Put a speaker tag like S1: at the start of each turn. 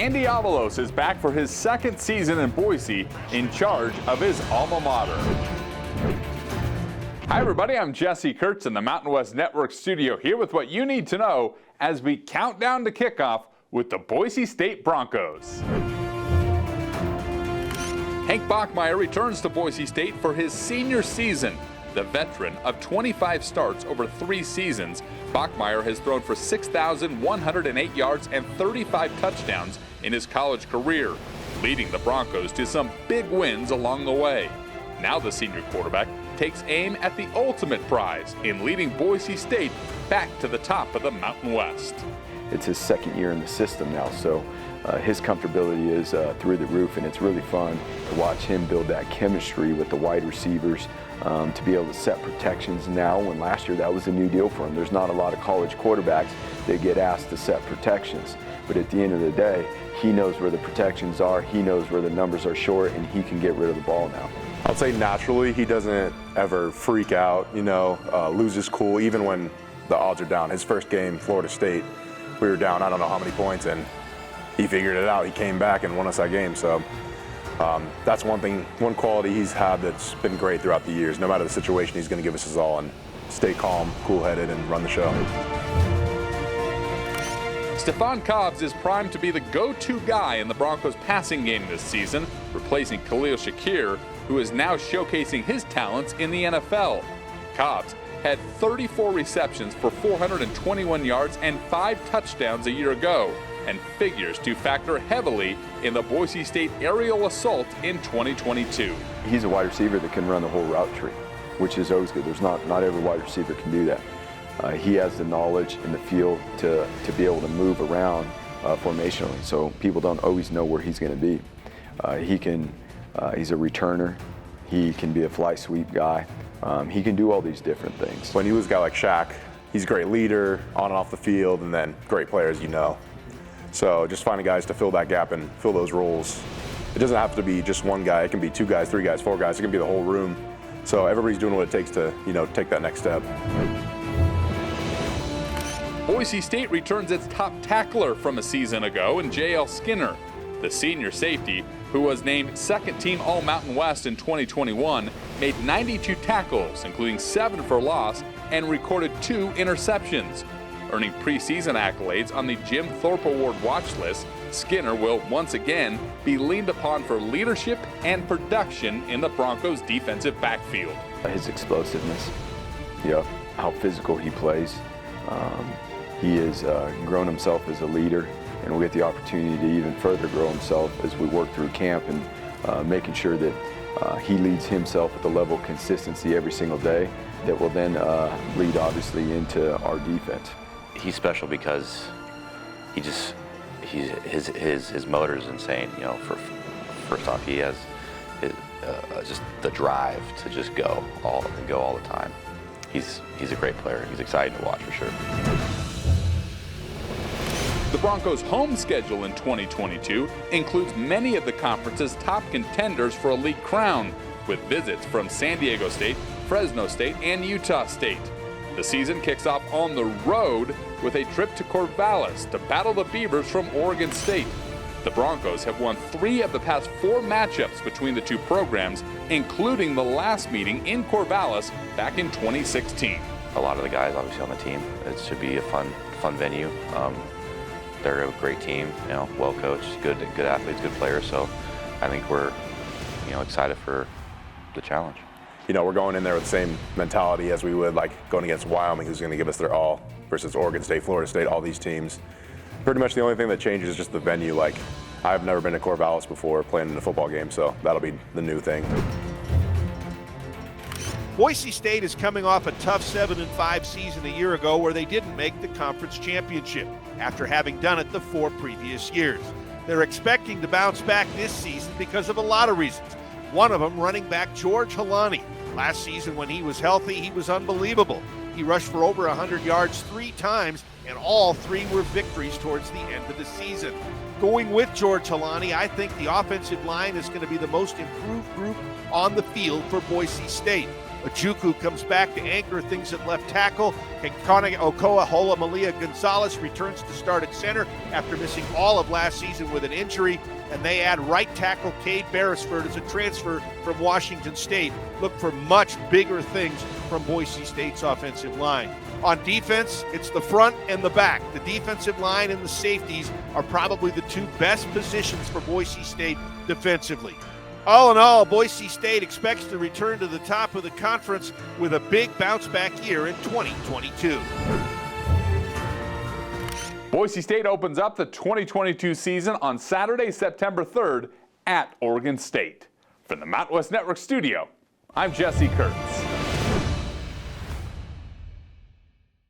S1: Andy Avalos is back for his second season in Boise in charge of his alma mater. Hi everybody, I'm Jesse Kurtz in the Mountain West Network studio here with what you need to know as we count down to kickoff with the Boise State Broncos. Hank Bockmeyer returns to Boise State for his senior season. The veteran of 25 starts over 3 seasons, Bockmeyer has thrown for 6,108 yards and 35 touchdowns in his college career, leading the Broncos to some big wins along the way. Now the senior quarterback takes aim at the ultimate prize in leading Boise State back to the top of the Mountain West.
S2: It's his second year in the system now, so his comfortability is through the roof, and it's really fun to watch him build that chemistry with the wide receivers, to be able to set protections now, when last year that was a new deal for him. There's not a lot of college quarterbacks that get asked to set protections, but at the end of the day, he knows where the protections are, he knows where the numbers are short, and he can get rid of the ball now.
S3: I'll say naturally, he doesn't ever freak out, lose his cool, even when the odds are down. His first game, Florida State, we were down I don't know how many points, and he figured it out. He came back and won us that game. So that's one quality he's had that's been great throughout the years. No matter the situation, he's going to give us his all and stay calm, cool-headed, and run the show.
S1: Stephon Cobbs is primed to be the go-to guy in the Broncos passing game this season, replacing Khalil Shakir, who is now showcasing his talents in the NFL. Cobbs had 34 receptions for 421 yards and 5 touchdowns a year ago, and figures to factor heavily in the Boise State aerial assault in 2022.
S2: He's a wide receiver that can run the whole route tree, which is always good. There's not every wide receiver can do that. He has the knowledge and the feel to be able to move around formationally, so people don't always know where he's going to be. He's a returner. He can be a fly sweep guy. He can do all these different things.
S3: When you lose a guy like Shaq, he's a great leader on and off the field, and then great players, So just finding guys to fill that gap and fill those roles. It doesn't have to be just one guy. It can be 2 guys, 3 guys, 4 guys. It can be the whole room. So everybody's doing what it takes to, take that next step.
S1: Boise State returns its top tackler from a season ago in J.L. Skinner. The senior safety, who was named second-team All-Mountain West in 2021, made 92 tackles, including 7 for loss, and recorded 2 interceptions. Earning preseason accolades on the Jim Thorpe Award watch list, Skinner will once again be leaned upon for leadership and production in the Broncos' defensive backfield.
S2: His explosiveness, how physical he plays. He has grown himself as a leader, and will get the opportunity to even further grow himself as we work through camp, and making sure that he leads himself with a level of consistency every single day that will then lead obviously into our defense.
S4: He's special because his motor is insane. First off, he has just the drive to just go all the time. He's a great player. He's exciting to watch for sure.
S1: The Broncos' home schedule in 2022 includes many of the conference's top contenders for a league crown, with visits from San Diego State, Fresno State, and Utah State. The season kicks off on the road with a trip to Corvallis to battle the Beavers from Oregon State. The Broncos have won 3 of the past 4 matchups between the 2 programs, including the last meeting in Corvallis back in 2016.
S4: A lot of the guys obviously on the team, it should be a fun venue. They're a great team, well coached, good athletes, good players. So I think we're, excited for the challenge.
S3: We're going in there with the same mentality as we would like going against Wyoming, who's going to give us their all, versus Oregon State, Florida State, all these teams. Pretty much the only thing that changes is just the venue. Like, I've never been to Corvallis before playing in a football game, so that'll be the new thing.
S5: Boise State is coming off a tough 7-5 season a year ago where they didn't make the conference championship after having done it the 4 previous years. They're expecting to bounce back this season because of a lot of reasons. One of them, running back George Halani. Last season when he was healthy, he was unbelievable. He rushed for over 100 yards 3 times, and all 3 were victories towards the end of the season. Going with George Halani, I think the offensive line is going to be the most improved group on the field for Boise State. Ojukwu comes back to anchor things at left tackle. Kankana Okoa Malia Gonzalez returns to start at center after missing all of last season with an injury. And they add right tackle Cade Beresford as a transfer from Washington State. Look for much bigger things from Boise State's offensive line. On defense, it's the front and the back. The defensive line and the safeties are probably the two best positions for Boise State defensively. All in all, Boise State expects to return to the top of the conference with a big bounce-back year in 2022.
S1: Boise State opens up the 2022 season on Saturday, September 3rd at Oregon State. From the Mountain West Network studio, I'm Jesse Kurtz.